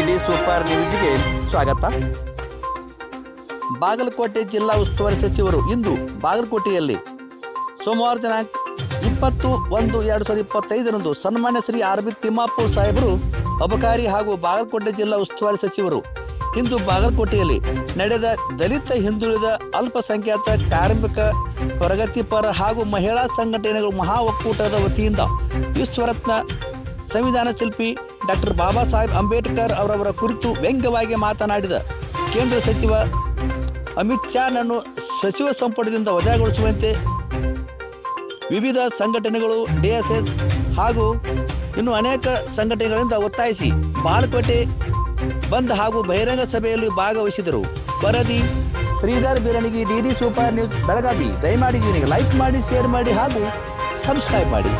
DD super ನ್ಯೂಸ್ಗೆ ಸ್ವಾಗತ. ಬಾಗಲಕೋಟೆ ಜಿಲ್ಲಾ ಉಸ್ತುವಾರಿ ಸಚಿವರು ಇಂದು ಬಾಗಲಕೋಟೆಯಲ್ಲಿ ಸೋಮವಾರ ದಿನಾಂಕ 20/1/2025 ಸನ್ಮಾನ್ಯ ಶ್ರೀ ಆರ್.ಬಿ. ತಿಮ್ಮಾಪುರ್ ಸಾಹೇಬರು ಅಬಕಾರಿ ಹಾಗೂ ಬಾಗಲಕೋಟೆ ಜಿಲ್ಲಾ ಉಸ್ತುವಾರಿ ಸಚಿವರು ಇಂದು ಬಾಗಲಕೋಟೆಯಲ್ಲಿ ನಡೆದ ದಲಿತ, ಹಿಂದುಳಿದ, ಅಲ್ಪಸಂಖ್ಯಾತ, ಕಾರ್ಮಿಕ, ಪ್ರಗತಿಪರ ಹಾಗೂ ಮಹಿಳಾ ಸಂಘಟನೆಗಳ ಮಹಾ ಒಕ್ಕೂಟದ ವತಿಯಿಂದ ವಿಶ್ವರತ್ನ ಸಂವಿಧಾನ ಶಿಲ್ಪಿ ಡಾಕ್ಟರ್ ಬಾಬಾ ಸಾಹೇಬ್ ಅಂಬೇಡ್ಕರ್ ಅವರವರ ಕುರಿತು ವ್ಯಂಗ್ಯವಾಗಿ ಮಾತನಾಡಿದ ಕೇಂದ್ರ ಸಚಿವ ಅಮಿತ್ ಶಾನನ್ನು ಸಚಿವ ಸಂಪುಟದಿಂದ ವಜಾಗೊಳಿಸುವಂತೆ ವಿವಿಧ ಸಂಘಟನೆಗಳು, ಡಿಎಸ್ಎಸ್ ಹಾಗೂ ಇನ್ನು ಅನೇಕ ಸಂಘಟನೆಗಳಿಂದ ಒತ್ತಾಯಿಸಿ ಬಾಗಲಕೋಟೆ ಬಂದ್ ಹಾಗೂ ಬಹಿರಂಗ ಸಭೆಯಲ್ಲಿ ಭಾಗವಹಿಸಿದರು. ವರದಿ Shridhar Biranigi, DD super news Belagavi. ದಯಮಾಡಿ ಲೈಕ್ ಮಾಡಿ, ಶೇರ್ ಮಾಡಿ ಹಾಗೂ ಸಬ್ಸ್ಕ್ರೈಬ್ ಮಾಡಿ.